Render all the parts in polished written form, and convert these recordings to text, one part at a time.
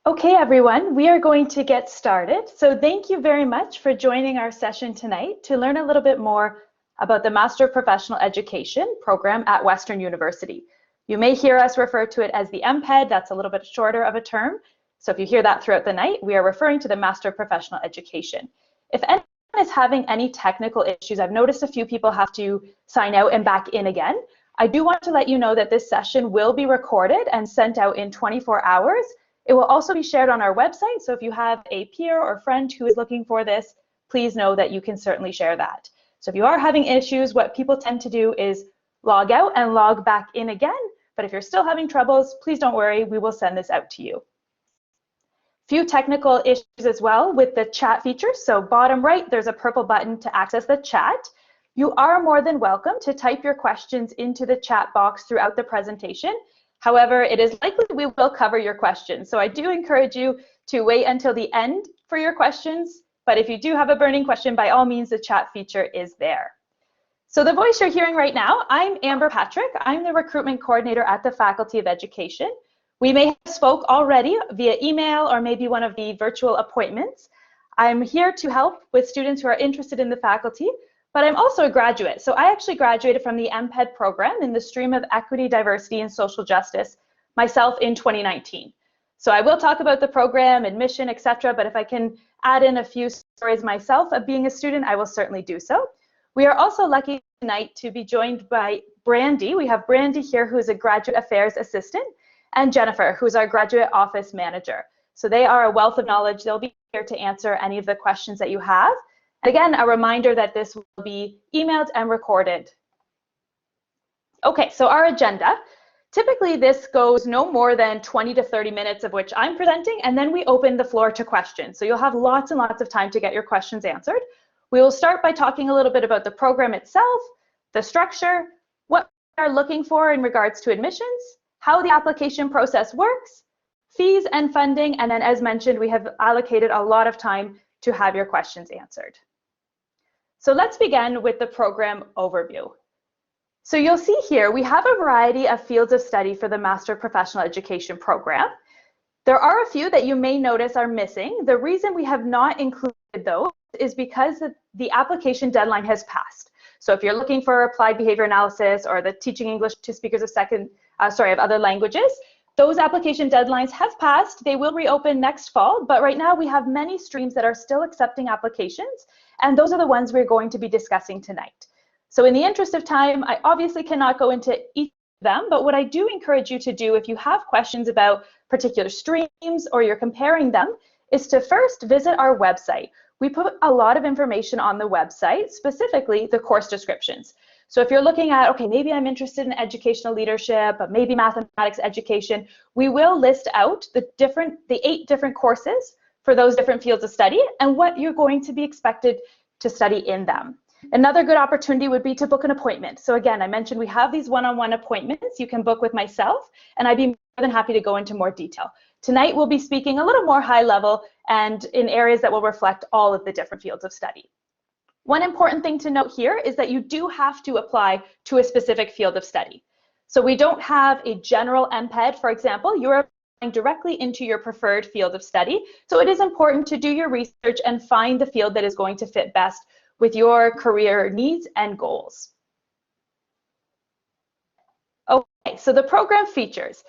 Okay, everyone, we are going to get started. So thank you very much for joining our session tonight to learn a little bit more about the Master of Professional Education program at Western University. You may hear us refer to it as the MPEd. That's a little bit shorter of a term. So if you hear that throughout the night, we are referring to the Master of Professional Education. If anyone is having any technical issues, I've noticed a few people have to sign out and back in again. I do want to let you know that this session will be recorded and sent out in 24 hours. It will also be shared on our website, so if you have a peer or friend who is looking for this, please know that you can certainly share that. So if you are having issues, what people tend to do is log out and log back in again, but if you're still having troubles, please don't worry, we will send this out to you. Few technical issues as well with the chat feature. So bottom right, there's a purple button to access the chat. You are more than welcome to type your questions into the chat box throughout the presentation. However, it is likely we will cover your questions. So I do encourage you to wait until the end for your questions. But if you do have a burning question, by all means, the chat feature is there. So the voice you're hearing right now, I'm Amber Patrick. I'm the recruitment coordinator at the Faculty of Education. We may have spoke already via email or maybe one of the virtual appointments. I'm here to help with students who are interested in the faculty. But I'm also a graduate. So I actually graduated from the MPEd program in the stream of equity, diversity, and social justice myself in 2019. So I will talk about the program, admission, etc. But if I can add in a few stories myself of being a student, I will certainly do so. We are also lucky tonight to be joined by Brandy. We have Brandy here, who is a graduate affairs assistant, and Jennifer, who's our graduate office manager. So they are a wealth of knowledge. They'll be here to answer any of the questions that you have. Again, a reminder that this will be emailed and recorded. Okay, so our agenda. Typically, this goes no more than 20 to 30 minutes of which I'm presenting, and then we open the floor to questions. So you'll have lots and lots of time to get your questions answered. We will start by talking a little bit about the program itself, the structure, what we are looking for in regards to admissions, how the application process works, fees and funding, and then as mentioned, we have allocated a lot of time to have your questions answered. So let's begin with the program overview. So you'll see here, we have a variety of fields of study for the Master of Professional Education program. There are a few that you may notice are missing. The reason we have not included those is because the application deadline has passed. So if you're looking for applied behavior analysis or the teaching English to speakers of other languages, those application deadlines have passed. They will reopen next fall, but right now we have many streams that are still accepting applications, and those are the ones we're going to be discussing tonight. So in the interest of time, I obviously cannot go into each of them, but what I do encourage you to do if you have questions about particular streams or you're comparing them is to first visit our website. We put a lot of information on the website, specifically the course descriptions. So if you're looking at, okay, maybe I'm interested in educational leadership, but maybe mathematics education, we will list out the 8 different courses for those different fields of study and what you're going to be expected to study in them. Another good opportunity would be to book an appointment. So again, I mentioned we have these one-on-one appointments you can book with myself, and I'd be more than happy to go into more detail. Tonight we'll be speaking a little more high level and in areas that will reflect all of the different fields of study. One important thing to note here is that you do have to apply to a specific field of study. So we don't have a general MPEd, for example. You're applying directly into your preferred field of study. So it is important to do your research and find the field that is going to fit best with your career needs and goals. Okay, so the program features.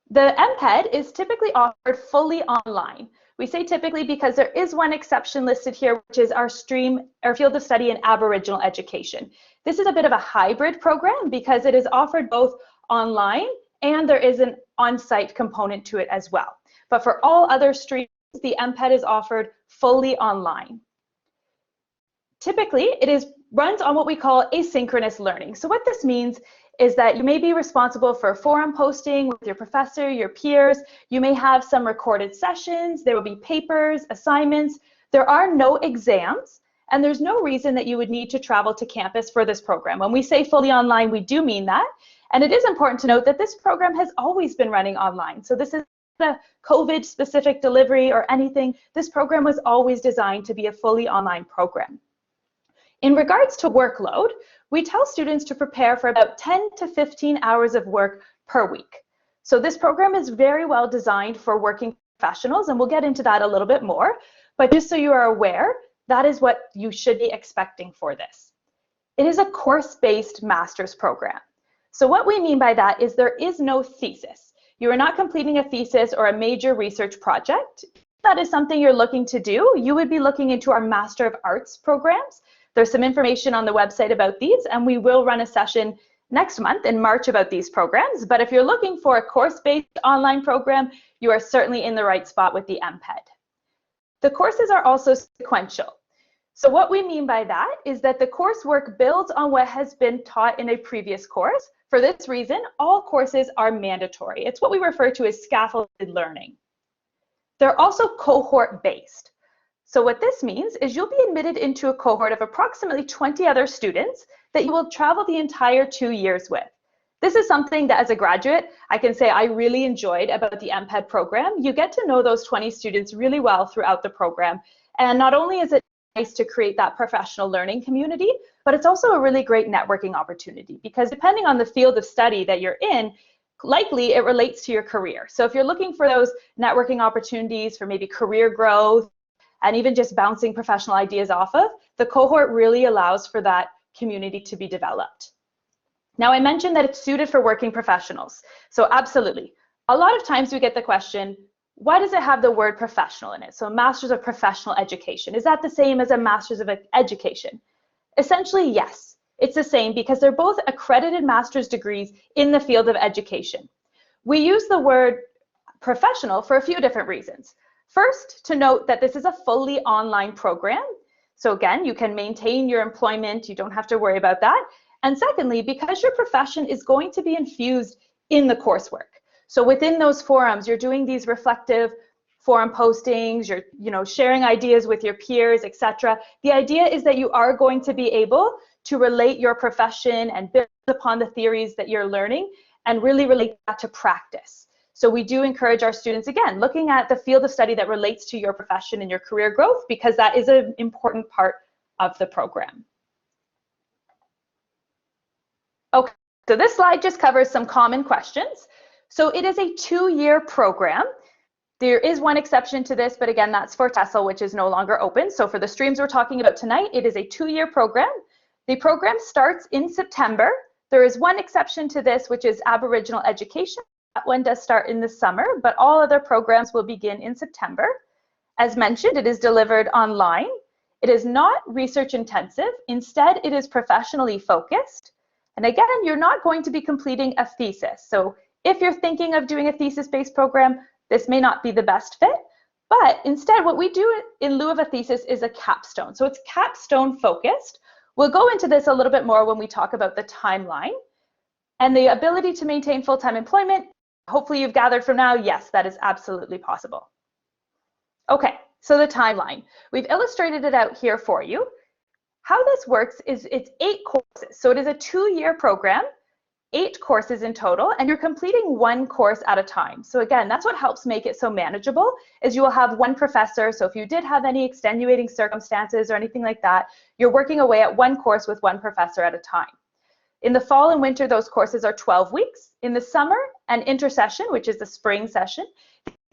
The MPEd is typically offered fully online. We say typically because there is one exception listed here, which is our field of study in Aboriginal education. This is a bit of a hybrid program because it is offered both online and there is an on-site component to it as well. But for all other streams, the MPEd is offered fully online. Typically, it runs on what we call asynchronous learning. So what this means is that you may be responsible for forum posting with your professor, your peers. You may have some recorded sessions. There will be papers, assignments. There are no exams, and there's no reason that you would need to travel to campus for this program. When we say fully online, we do mean that. And it is important to note that this program has always been running online. So this is not a COVID-specific delivery or anything. This program was always designed to be a fully online program. In regards to workload, we tell students to prepare for about 10 to 15 hours of work per week. So this program is very well designed for working professionals, and we'll get into that a little bit more. But just so you are aware, that is what you should be expecting for this. It is a course-based master's program. So what we mean by that is there is no thesis. You are not completing a thesis or a major research project. If that is something you're looking to do, you would be looking into our Master of Arts programs. There's some information on the website about these, and we will run a session next month in March about these programs. But if you're looking for a course-based online program, you are certainly in the right spot with the MPEd. The courses are also sequential. So what we mean by that is that the coursework builds on what has been taught in a previous course. For this reason, all courses are mandatory. It's what we refer to as scaffolded learning. They're also cohort-based. So what this means is you'll be admitted into a cohort of approximately 20 other students that you will travel the entire 2 years with. This is something that as a graduate, I can say I really enjoyed about the MPEd program. You get to know those 20 students really well throughout the program. And not only is it nice to create that professional learning community, but it's also a really great networking opportunity because depending on the field of study that you're in, likely it relates to your career. So if you're looking for those networking opportunities for maybe career growth and even just bouncing professional ideas off of, the cohort really allows for that community to be developed. Now I mentioned that it's suited for working professionals. So absolutely. A lot of times we get the question, why does it have the word professional in it? So Master's of Professional Education. Is that the same as a Master's of Education? Essentially, yes. It's the same because they're both accredited master's degrees in the field of education. We use the word professional for a few different reasons. First, to note that this is a fully online program. So again, you can maintain your employment. You don't have to worry about that. And secondly, because your profession is going to be infused in the coursework. So within those forums, you're doing these reflective forum postings, you're sharing ideas with your peers, etc. The idea is that you are going to be able to relate your profession and build upon the theories that you're learning and really relate that to practice. So we do encourage our students, again, looking at the field of study that relates to your profession and your career growth, because that is an important part of the program. Okay, so this slide just covers some common questions. So it is a 2-year program. There is one exception to this, but again, that's for TESOL, which is no longer open. So for the streams we're talking about tonight, it is a 2-year program. The program starts in September. There is one exception to this, which is Aboriginal education. That one does start in the summer, but all other programs will begin in September. As mentioned, it is delivered online. It is not research intensive. Instead, it is professionally focused. And again, you're not going to be completing a thesis. So if you're thinking of doing a thesis-based program, this may not be the best fit, but instead what we do in lieu of a thesis is a capstone. So it's capstone focused. We'll go into this a little bit more when we talk about the timeline. And the ability to maintain full-time employment, hopefully you've gathered from now, yes, that is absolutely possible. Okay, so the timeline. We've illustrated it out here for you. How this works is it's 8 courses. So it is a 2-year program. 8 courses in total, and you're completing 1 course at a time. So again, that's what helps make it so manageable, is you will have 1 professor. So if you did have any extenuating circumstances or anything like that, you're working away at 1 course with 1 professor at a time. In the fall and winter, those courses are 12 weeks. In the summer and intersession, which is the spring session,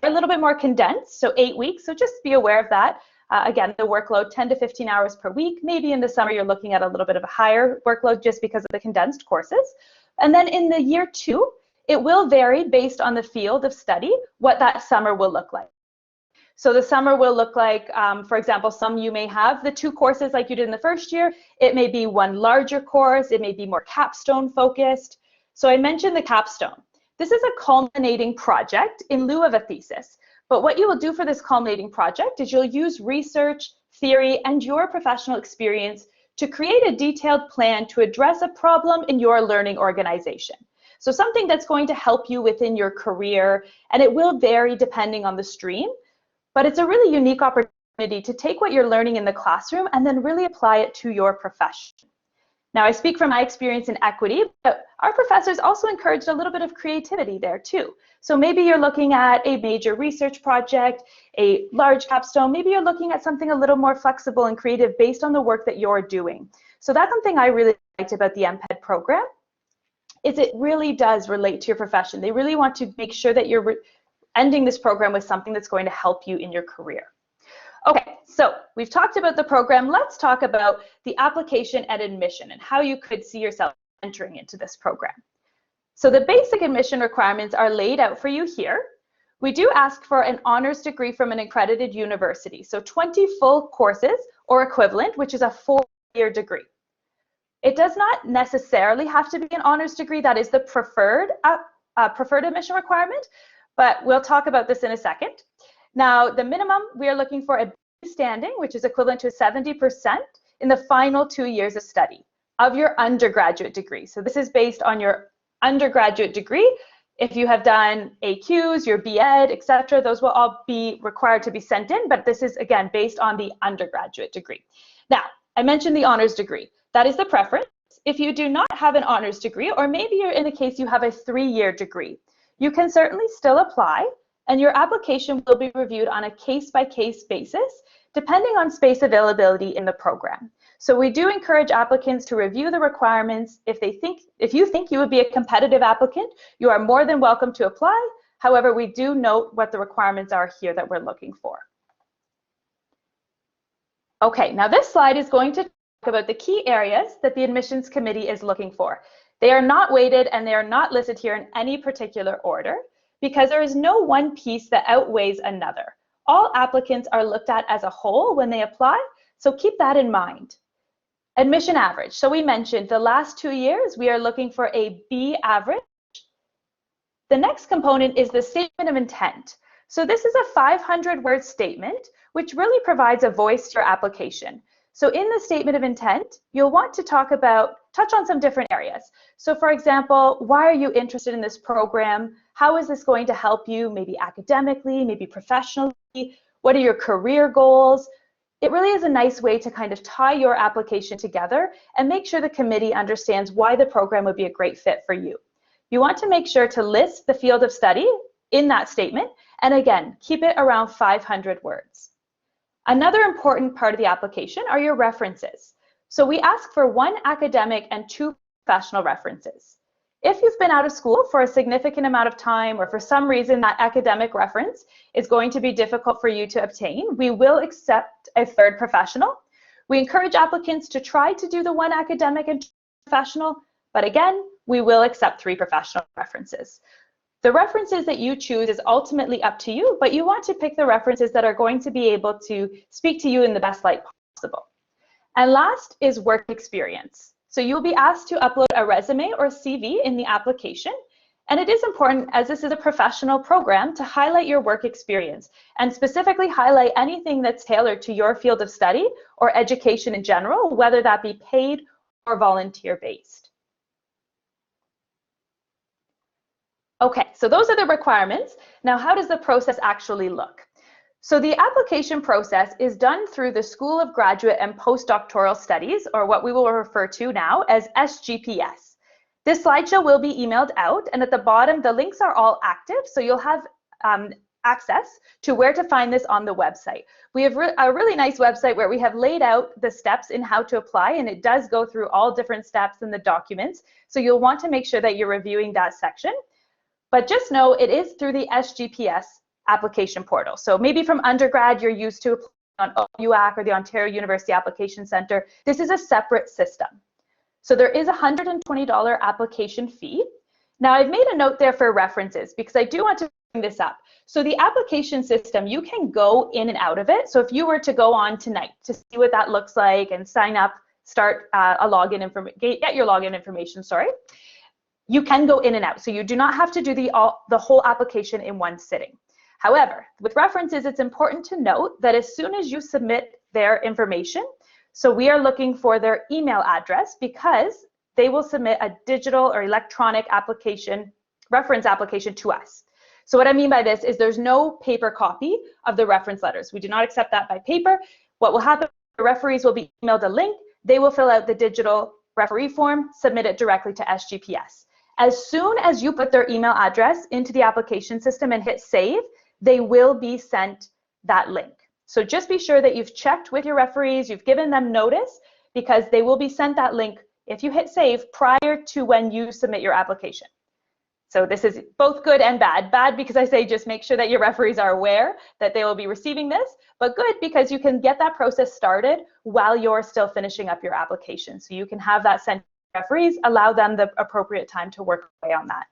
they're a little bit more condensed, so 8 weeks. So just be aware of that. Again, the workload, 10 to 15 hours per week. Maybe in the summer, you're looking at a little bit of a higher workload just because of the condensed courses. And then in the year 2, it will vary based on the field of study, what that summer will look like. So the summer will look like, for example, some you may have the 2 courses like you did in the first year. It may be 1 larger course. It may be more capstone focused. So I mentioned the capstone. This is a culminating project in lieu of a thesis. But what you will do for this culminating project is you'll use research, theory, and your professional experience to create a detailed plan to address a problem in your learning organization. So something that's going to help you within your career, and it will vary depending on the stream, but it's a really unique opportunity to take what you're learning in the classroom and then really apply it to your profession. Now, I speak from my experience in equity, but our professors also encouraged a little bit of creativity there too. So maybe you're looking at a major research project, a large capstone, maybe you're looking at something a little more flexible and creative based on the work that you're doing. So that's something I really liked about the MPEd program, is it really does relate to your profession. They really want to make sure that you're ending this program with something that's going to help you in your career. Okay, so we've talked about the program. Let's talk about the application and admission and how you could see yourself entering into this program. So the basic admission requirements are laid out for you here. We do ask for an honors degree from an accredited university, so 20 full courses or equivalent, which is a 4-year degree. It does not necessarily have to be an honors degree. That is the preferred admission requirement, but we'll talk about this in a second. Now, the minimum, we are looking for a B standing, which is equivalent to 70% in the final 2 years of study of your undergraduate degree. So this is based on your undergraduate degree. If you have done AQs, your BEd, etc., those will all be required to be sent in, but this is, again, based on the undergraduate degree. Now, I mentioned the honors degree. That is the preference. If you do not have an honors degree, or maybe you're in the case you have a 3-year degree, you can certainly still apply, and your application will be reviewed on a case-by-case basis, depending on space availability in the program. So we do encourage applicants to review the requirements. If you think you would be a competitive applicant, you are more than welcome to apply. However, we do note what the requirements are here that we're looking for. Okay, now this slide is going to talk about the key areas that the admissions committee is looking for. They are not weighted and they are not listed here in any particular order because there is no one piece that outweighs another. All applicants are looked at as a whole when they apply, so keep that in mind. Admission average. So we mentioned the last 2 years, we are looking for a B average. The next component is the statement of intent. So this is a 500-word statement, which really provides a voice to your application. So in the statement of intent, you'll want to touch on some different areas. So for example, why are you interested in this program? How is this going to help you, maybe academically, maybe professionally? What are your career goals? It really is a nice way to kind of tie your application together and make sure the committee understands why the program would be a great fit for you. You want to make sure to list the field of study in that statement, and again, keep it around 500 words. Another important part of the application are your references. So we ask for 1 academic and 2 professional references. If you've been out of school for a significant amount of time or for some reason that academic reference is going to be difficult for you to obtain, we will accept a 3rd professional. We encourage applicants to try to do the 1 academic and 2 professional, but again, we will accept 3 professional references. The references that you choose is ultimately up to you, but you want to pick the references that are going to be able to speak to you in the best light possible. And last is work experience. So you'll be asked to upload a resume or CV in the application. And it is important, as this is a professional program, to highlight your work experience and specifically highlight anything that's tailored to your field of study or education in general, whether that be paid or volunteer-based. Okay, so those are the requirements. Now, how does the process actually look? So the application process is done through the School of Graduate and Postdoctoral Studies, or what we will refer to now as SGPS. This slideshow will be emailed out, and at the bottom, the links are all active, so you'll have access to where to find this on the website. We have a really nice website where we have laid out the steps in how to apply, and it does go through all different steps in the documents, so you'll want to make sure that you're reviewing that section. But just know it is through the SGPS application portal. So maybe from undergrad, you're used to applying on UAC or the Ontario University Application Centre. This is a separate system. So there is a $120 application fee. Now I've made a note there for references because I do want to bring this up. So the application system, you can go in and out of it. So if you were to go on tonight to see what that looks like and sign up, start a login information, get your login information, sorry. You can go in and out, so you do not have to do the whole application in one sitting. However, with references, it's important to note that as soon as you submit their information, so we are looking for their email address because they will submit a digital or electronic application, reference application to us. So what I mean by this is there's no paper copy of the reference letters. We do not accept that by paper. What will happen, the referees will be emailed a link, they will fill out the digital referee form, submit it directly to SGPS. As soon as you put their email address into the application system and hit save, they will be sent that link. So just be sure that you've checked with your referees, you've given them notice, because they will be sent that link if you hit save prior to when you submit your application. So this is both good and bad. Bad because I say just make sure that your referees are aware that they will be receiving this, but good because you can get that process started while you're still finishing up your application. So you can have that sent to referees, allow them the appropriate time to work away on that.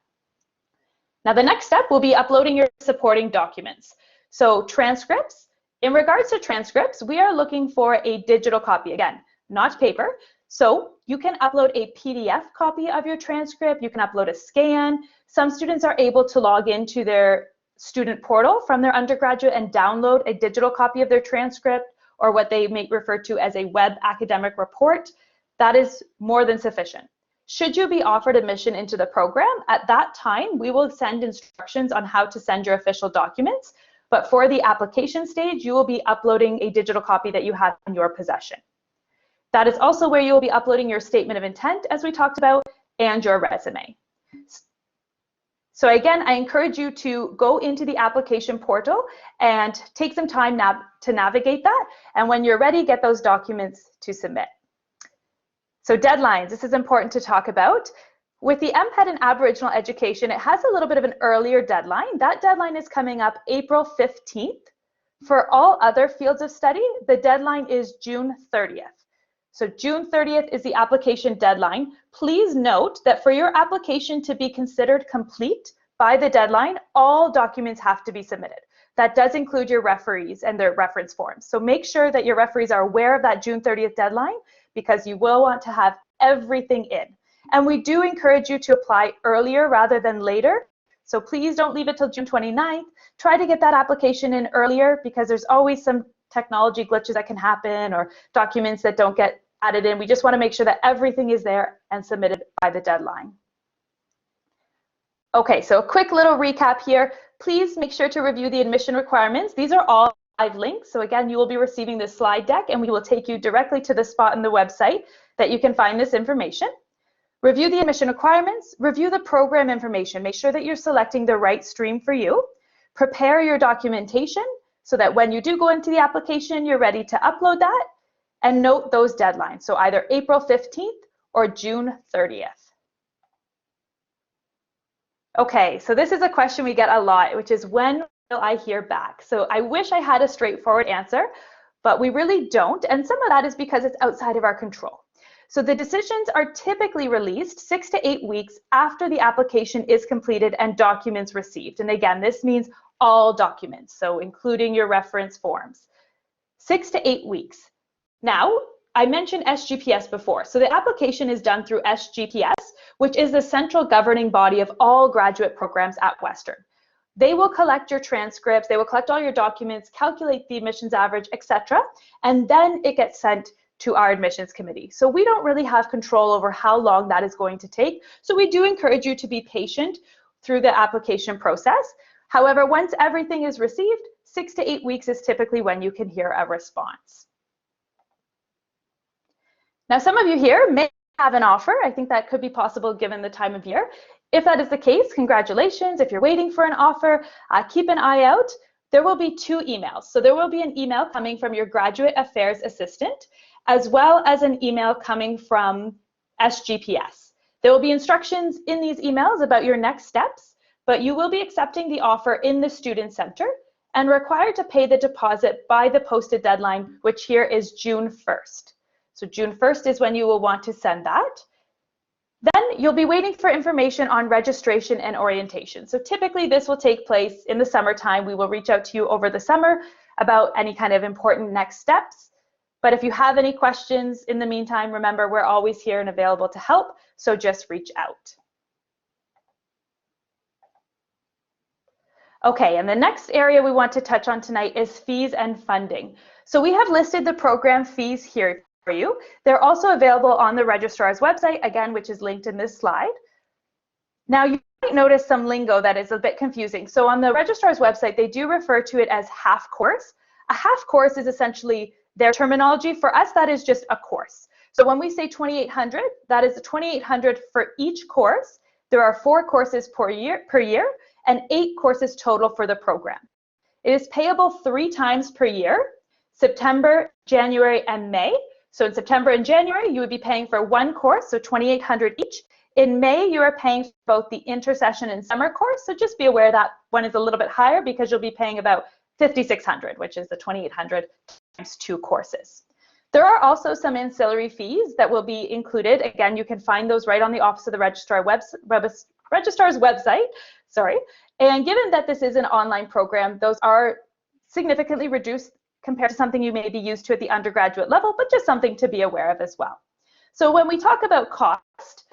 Now the next step will be uploading your supporting documents. So transcripts, in regards to transcripts, we are looking for a digital copy, again, not paper. So you can upload a PDF copy of your transcript, you can upload a scan. Some students are able to log into their student portal from their undergraduate and download a digital copy of their transcript, or what they may refer to as a web academic report. That is more than sufficient. Should you be offered admission into the program, at that time, we will send instructions on how to send your official documents. But for the application stage, you will be uploading a digital copy that you have in your possession. That is also where you will be uploading your statement of intent, as we talked about, and your resume. So again, I encourage you to go into the application portal and take some time to navigate that. And when you're ready, get those documents to submit. So deadlines, this is important to talk about. With the MPEd in Aboriginal education, it has a little bit of an earlier deadline. That deadline is coming up April 15th. For all other fields of study, the deadline is June 30th. So June 30th is the application deadline. Please note that for your application to be considered complete by the deadline, all documents have to be submitted. That does include your referees and their reference forms. So make sure that your referees are aware of that June 30th deadline, because you will want to have everything in. And we do encourage you to apply earlier rather than later. So please don't leave it till June 29th. Try to get that application in earlier, because there's always some technology glitches that can happen or documents that don't get added in. We just want to make sure that everything is there and submitted by the deadline. Okay, so a quick little recap here. Please make sure to review the admission requirements. These are all live links. So again, you will be receiving this slide deck and we will take you directly to the spot in the website that you can find this information. Review the admission requirements, review the program information, make sure that you're selecting the right stream for you. Prepare your documentation so that when you do go into the application, you're ready to upload that, and note those deadlines. So either April 15th or June 30th. Okay, so this is a question we get a lot, which is when will I hear back? So I wish I had a straightforward answer, but we really don't. And some of that is because it's outside of our control. So the decisions are typically released 6 to 8 weeks after the application is completed and documents received. And again, this means all documents, so including your reference forms. 6 to 8 weeks. Now, I mentioned SGPS before. So the application is done through SGPS, which is the central governing body of all graduate programs at Western. They will collect your transcripts, they will collect all your documents, calculate the admissions average, etc. And then it gets sent to our admissions committee. So we don't really have control over how long that is going to take. So we do encourage you to be patient through the application process. However, once everything is received, 6 to 8 weeks is typically when you can hear a response. Now, some of you here may have an offer. I think that could be possible given the time of year. If that is the case, congratulations. If you're waiting for an offer, keep an eye out. There will be 2 emails. So there will be an email coming from your graduate affairs assistant, as well as an email coming from SGPS. There will be instructions in these emails about your next steps, but you will be accepting the offer in the Student Center and required to pay the deposit by the posted deadline, which here is June 1st. So June 1st is when you will want to send that. Then you'll be waiting for information on registration and orientation. So typically this will take place in the summertime. We will reach out to you over the summer about any kind of important next steps. But if you have any questions in the meantime, remember we're always here and available to help, so just reach out. Okay, and the next area we want to touch on tonight is fees and funding. So we have listed the program fees here for you. They're also available on the registrar's website, again, which is linked in this slide. Now you might notice some lingo that is a bit confusing. So on the registrar's website, they do refer to it as half course. A half course is essentially their terminology. For us, that is just a course. So when we say 2,800, that is $2,800 for each course. There are 4 courses per year and 8 courses total for the program. It is payable 3 times per year, September, January, and May. So in September and January, you would be paying for 1 course, so $2,800 each. In May, you are paying for both the intersession and summer course, so just be aware that one is a little bit higher because you'll be paying about $5,600, which is the $2,800 times 2 courses. There are also some ancillary fees that will be included. Again, you can find those right on the Office of the Registrar's website. Sorry. And given that this is an online program, those are significantly reduced compared to something you may be used to at the undergraduate level, but just something to be aware of as well. So when we talk about cost,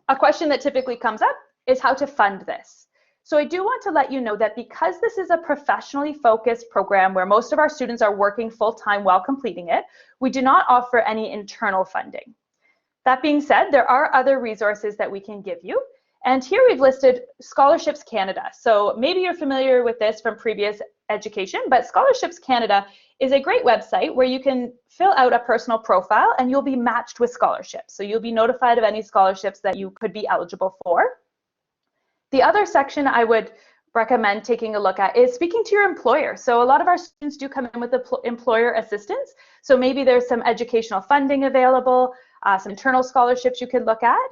a question that typically comes up is how to fund this. So I do want to let you know that because this is a professionally focused program where most of our students are working full-time while completing it, we do not offer any internal funding. That being said, there are other resources that we can give you. And here we've listed Scholarships Canada. So maybe you're familiar with this from previous education, but Scholarships Canada is a great website where you can fill out a personal profile and you'll be matched with scholarships. So you'll be notified of any scholarships that you could be eligible for. The other section I would recommend taking a look at is speaking to your employer. So a lot of our students do come in with employer assistance. So maybe there's some educational funding available, some internal scholarships you could look at.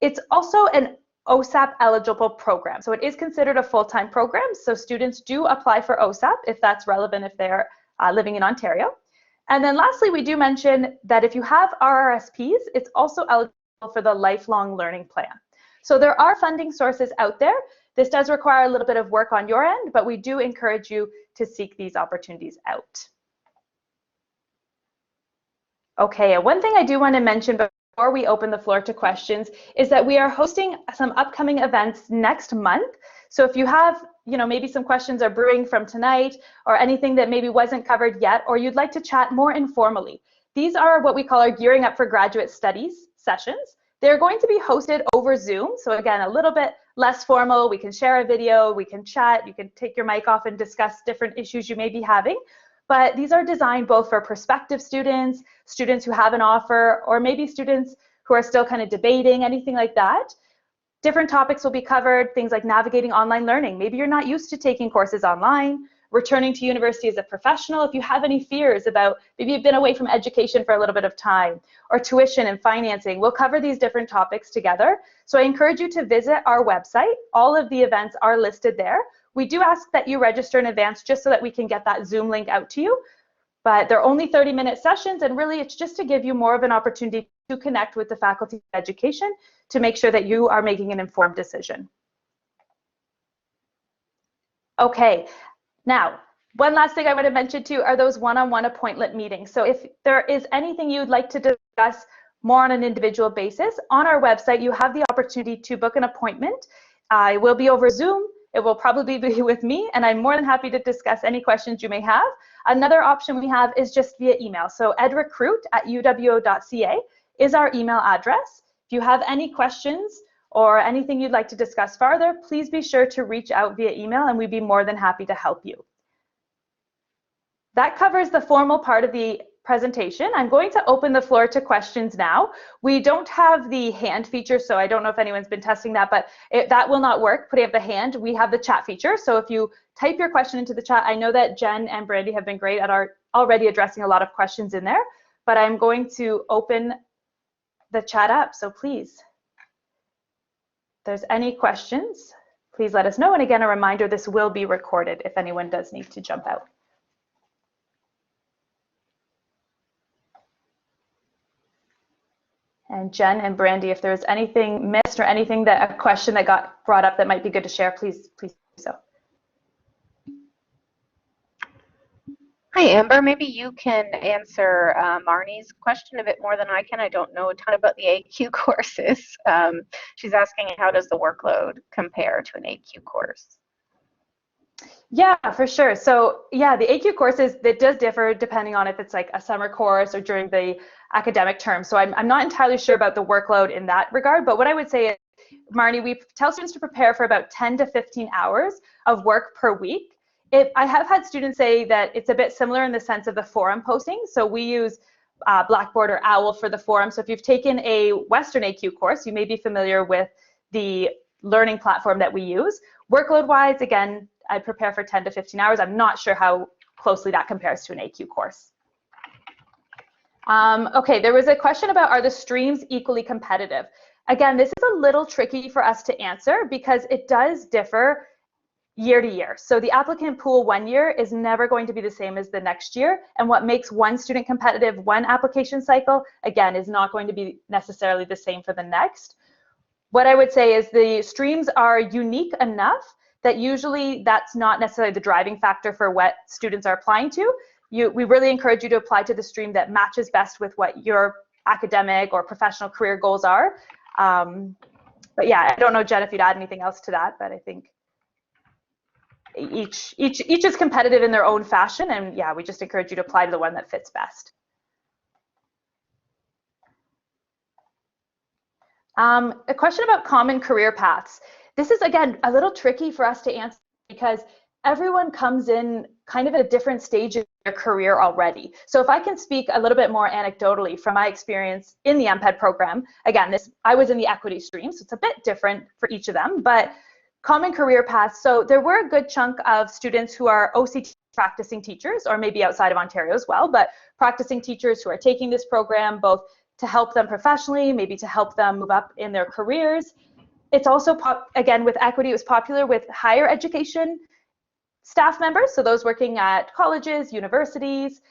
It's also an OSAP eligible program. So it is considered a full-time program. So students do apply for OSAP if that's relevant if they're living in Ontario. And then lastly, we do mention that if you have RRSPs, it's also eligible for the lifelong learning plan. So there are funding sources out there. This does require a little bit of work on your end, but we do encourage you to seek these opportunities out. Okay, and one thing I do want to mention before we open the floor to questions is that we are hosting some upcoming events next month. So if you have, maybe some questions are brewing from tonight or anything that maybe wasn't covered yet, or you'd like to chat more informally, these are what we call our Gearing Up for Graduate Studies sessions. They're going to be hosted over Zoom. So again, a little bit less formal. We can share a video, we can chat, you can take your mic off and discuss different issues you may be having. But these are designed both for prospective students, students who have an offer, or maybe students who are still kind of debating, anything like that. Different topics will be covered, things like navigating online learning. Maybe you're not used to taking courses online, returning to university as a professional. If you have any fears about, maybe you've been away from education for a little bit of time, or tuition and financing, we'll cover these different topics together. So I encourage you to visit our website. All of the events are listed there. We do ask that you register in advance just so that we can get that Zoom link out to you. But they're only 30-minute sessions, and really it's just to give you more of an opportunity to connect with the Faculty of Education to make sure that you are making an informed decision. Okay, now, one last thing I want to mention too are those one-on-one appointment meetings. So if there is anything you'd like to discuss more on an individual basis, on our website you have the opportunity to book an appointment. I will be over Zoom. It will probably be with me, and I'm more than happy to discuss any questions you may have. Another option we have is just via email. So edrecruit@uwo.ca is our email address. If you have any questions or anything you'd like to discuss further, please be sure to reach out via email and we'd be more than happy to help you. That covers the formal part of the presentation. I'm going to open the floor to questions now. We don't have the hand feature, so I don't know if anyone's been testing that, but that will not work, putting up the hand. We have the chat feature, so if you type your question into the chat, I know that Jen and Brandy have been great at already addressing a lot of questions in there, but I'm going to open the chat up, so please. If there's any questions, please let us know. And again, a reminder, this will be recorded if anyone does need to jump out. And Jen and Brandy, if there's anything missed or anything a question that got brought up that might be good to share, please do so. Hi, Amber. Maybe you can answer Marnie's question a bit more than I can. I don't know a ton about the AQ courses. She's asking, how does the workload compare to an AQ course? Yeah, for sure. So yeah, the AQ courses, it does differ depending on if it's like a summer course or during the academic term. So I'm not entirely sure about the workload in that regard, but what I would say is, Marnie, we tell students to prepare for about 10 to 15 hours of work per week. I have had students say that it's a bit similar in the sense of the forum posting. So we use Blackboard or OWL for the forum. So if you've taken a Western AQ course, you may be familiar with the learning platform that we use. Workload-wise, again, I prepare for 10 to 15 hours. I'm not sure how closely that compares to an AQ course. Okay, there was a question about, are the streams equally competitive? Again, this is a little tricky for us to answer because it does differ year to year. So the applicant pool one year is never going to be the same as the next year. And what makes one student competitive one application cycle, again, is not going to be necessarily the same for the next. What I would say is the streams are unique enough that usually that's not necessarily the driving factor for what students are applying to. We really encourage you to apply to the stream that matches best with what your academic or professional career goals are. But yeah, I don't know, Jen, if you'd add anything else to that, but I think each is competitive in their own fashion, and yeah, we just encourage you to apply to the one that fits best. A question about common career paths. This is, again, a little tricky for us to answer because everyone comes in kind of at a different stage of their career already. So if I can speak a little bit more anecdotally from my experience in the MPEd program, again, I was in the equity stream, so it's a bit different for each of them, but common career paths. So there were a good chunk of students who are OCT practicing teachers, or maybe outside of Ontario as well, but practicing teachers who are taking this program both to help them professionally, maybe to help them move up in their careers. It's also, again, with equity, it was popular with higher education staff members, so those working at colleges, universities.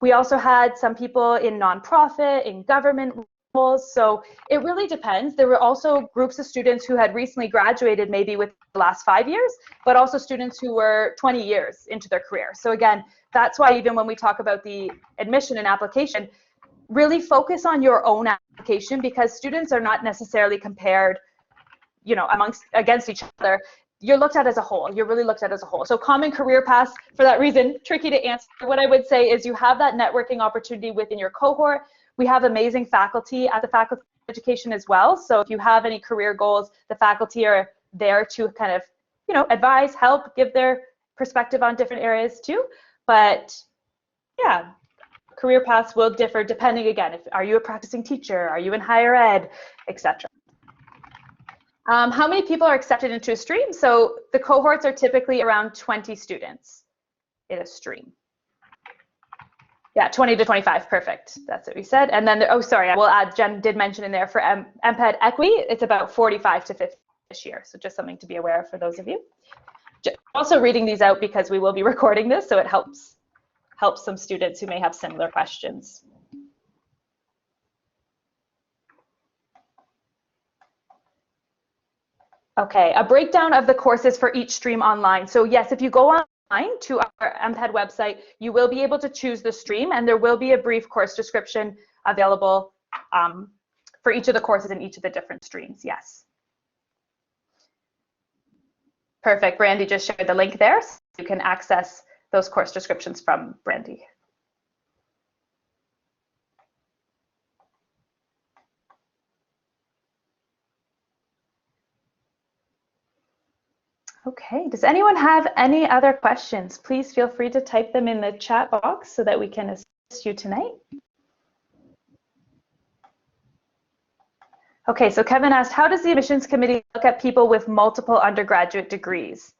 We also had some people in nonprofit, in government roles, so it really depends. There were also groups of students who had recently graduated maybe within the last 5 years, but also students who were 20 years into their career. So again, that's why even when we talk about the admission and application, really focus on your own application, because students are not necessarily compared, you know, against each other. You're looked at as a whole. You're really looked at as a whole. So common career paths, for that reason, tricky to answer. What I would say is you have that networking opportunity within your cohort. We have amazing faculty at the Faculty of Education as well. So if you have any career goals, the faculty are there to kind of, you know, advise, help, give their perspective on different areas too. But yeah, career paths will differ depending, again, are you a practicing teacher? Are you in higher ed, etc. How many people are accepted into a stream? So the cohorts are typically around 20 students in a stream. Yeah, 20 to 25, perfect. That's what we said. And then, oh, sorry, I will add, Jen did mention in there for MPEd Equity, it's about 45 to 50 this year. So just something to be aware of for those of you. Also reading these out because we will be recording this, so it helps some students who may have similar questions. Okay, a breakdown of the courses for each stream online. So yes, if you go online to our MPEd website, you will be able to choose the stream, and there will be a brief course description available for each of the courses in each of the different streams, yes. Perfect, Brandy just shared the link there, so you can access those course descriptions from Brandy. Okay, does anyone have any other questions? Please feel free to type them in the chat box so that we can assist you tonight. Okay, so Kevin asked, how does the admissions committee look at people with multiple undergraduate degrees?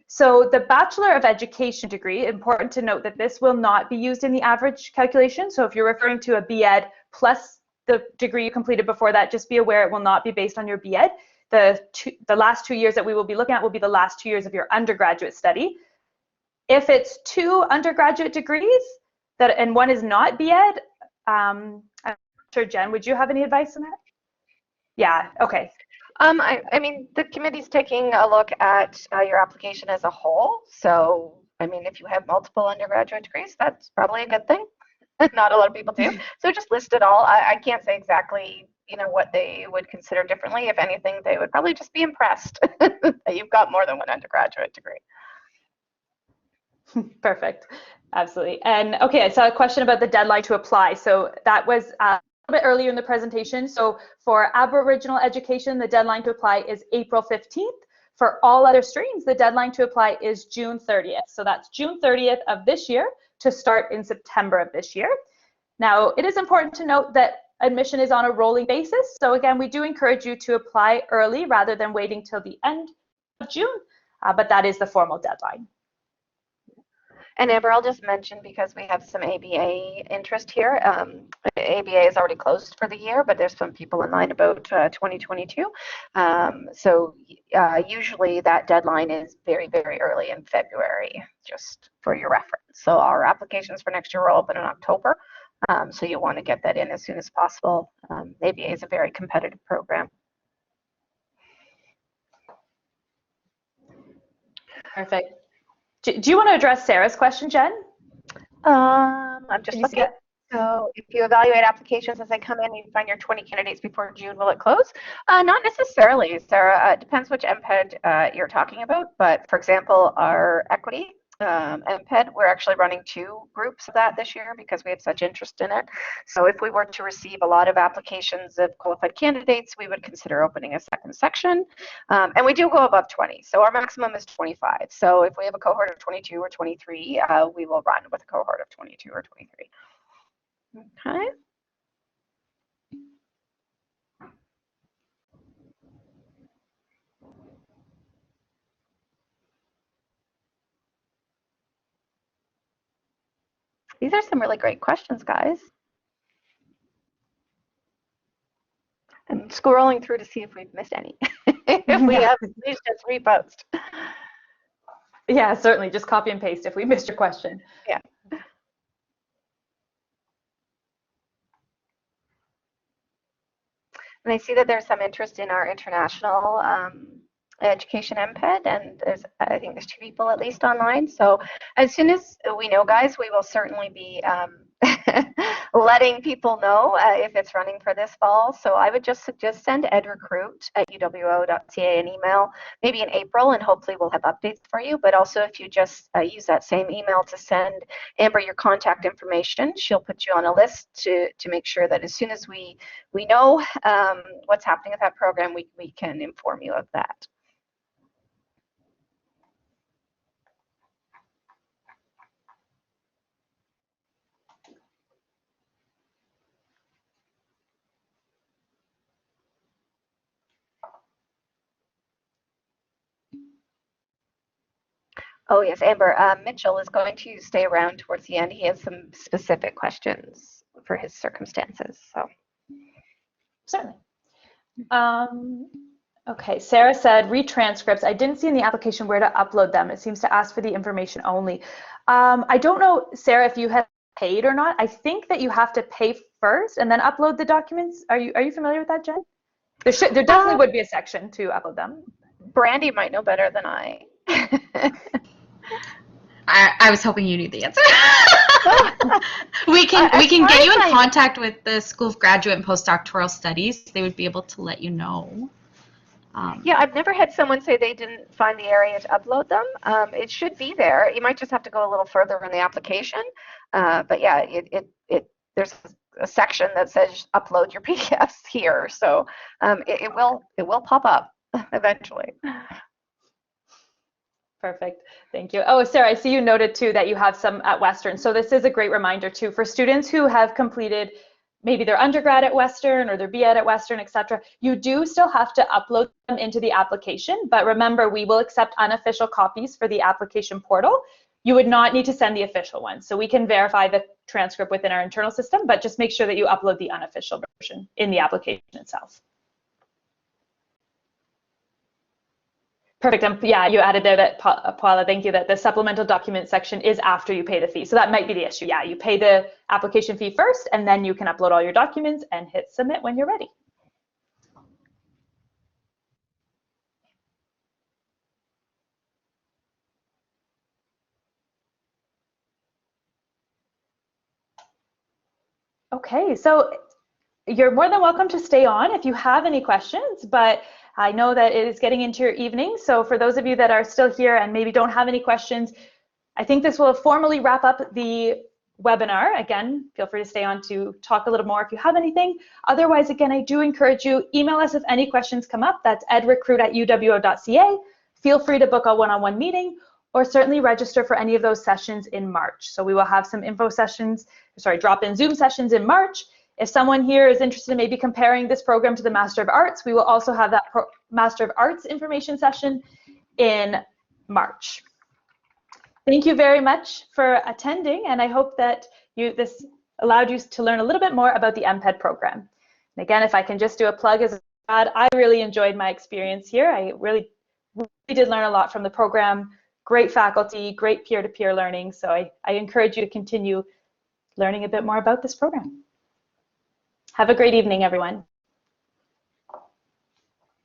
So the Bachelor of Education degree, important to note that this will not be used in the average calculation. So if you're referring to a BEd plus the degree you completed before that, just be aware it will not be based on your BEd. The last 2 years that we will be looking at will be the last 2 years of your undergraduate study. If it's 2 undergraduate degrees and one is not BEd, I'm sure, Jen, would you have any advice on that? Yeah, okay. I mean, the committee's taking a look at your application as a whole. So, I mean, if you have multiple undergraduate degrees, that's probably a good thing. Not a lot of people do. So just list it all. I can't say exactly, you know, what they would consider differently. If anything, they would probably just be impressed that you've got more than one undergraduate degree. Perfect. Absolutely. And okay, I saw a question about the deadline to apply. So that was a little bit earlier in the presentation. So for Aboriginal education, the deadline to apply is April 15th. For all other streams, the deadline to apply is June 30th. So that's June 30th of this year to start in September of this year. Now, it is important to note that admission is on a rolling basis. So again, we do encourage you to apply early rather than waiting till the end of June, but that is the formal deadline. And Amber, I'll just mention, because we have some ABA interest here, ABA is already closed for the year, but there's some people in line about 2022. So usually that deadline is very, very early in February, just for your reference. So our applications for next year will open in October. So you want to get that in as soon as possible. ABA is a very competitive program. Perfect. Do you want to address Sarah's question, Jen? I'm just looking. So if you evaluate applications as they come in, you find your 20 candidates before June, will it close? Not necessarily, Sarah. It depends which MPEd you're talking about. But for example, our equity MPEd, we're actually running 2 groups of that this year because we have such interest in it. So if we were to receive a lot of applications of qualified candidates, we would consider opening a second section. And we do go above 20. So our maximum is 25. So if we have a cohort of 22 or 23, we will run with a cohort of 22 or 23. Okay. These are some really great questions, guys. I'm scrolling through to see if we've missed any. If we have, please just repost. Yeah, certainly. Just copy and paste if we missed your question. Yeah. And I see that there's some interest in our international education MPEd, and I think there's 2 people at least online. So as soon as we know, guys, we will certainly be letting people know if it's running for this fall. So I would just suggest send edrecruit@uwo.ca an email, maybe in April, and hopefully we'll have updates for you. But also if you just use that same email to send Amber your contact information, she'll put you on a list to make sure that as soon as we know what's happening with that program, we can inform you of that. Oh, yes, Amber. Mitchell is going to stay around towards the end. He has some specific questions for his circumstances. So certainly. Okay, Sarah said, read transcripts. I didn't see in the application where to upload them. It seems to ask for the information only. I don't know, Sarah, if you have paid or not. I think that you have to pay first and then upload the documents. Are you familiar with that, Jen? There definitely would be a section to upload them. Brandy might know better than I. I was hoping you knew the answer. we can get you in contact with the School of Graduate and Postdoctoral Studies. They would be able to let you know. Yeah, I've never had someone say they didn't find the area to upload them. It should be there. You might just have to go a little further in the application. But yeah, there's a section that says upload your PDFs here. So it will pop up eventually. Perfect. Thank you. Oh, Sarah, I see you noted too that you have some at Western. So this is a great reminder too for students who have completed maybe their undergrad at Western or their BEd at Western, etc. You do still have to upload them into the application, but remember, we will accept unofficial copies for the application portal. You would not need to send the official one. So we can verify the transcript within our internal system, but just make sure that you upload the unofficial version in the application itself. Perfect. Yeah, you added there that, Paula, thank you, that the supplemental document section is after you pay the fee. So that might be the issue. Yeah, you pay the application fee first, and then you can upload all your documents and hit submit when you're ready. Okay, so you're more than welcome to stay on if you have any questions, but I know that it is getting into your evening. So for those of you that are still here and maybe don't have any questions, I think this will formally wrap up the webinar. Again, feel free to stay on to talk a little more if you have anything. Otherwise, again, I do encourage you, email us if any questions come up. That's edrecruit@uwo.ca. Feel free to book a one-on-one meeting or certainly register for any of those sessions in March. So we will have some drop-in Zoom sessions in March. If someone here is interested in maybe comparing this program to the Master of Arts, we will also have that Master of Arts information session in March. thank you very much for attending, and I hope that this allowed you to learn a little bit more about the MPEd program. And again, if I can just do a plug as I really enjoyed my experience here. I really did learn a lot from the program. Great faculty, great peer-to-peer learning. So I encourage you to continue learning a bit more about this program. Have a great evening, everyone.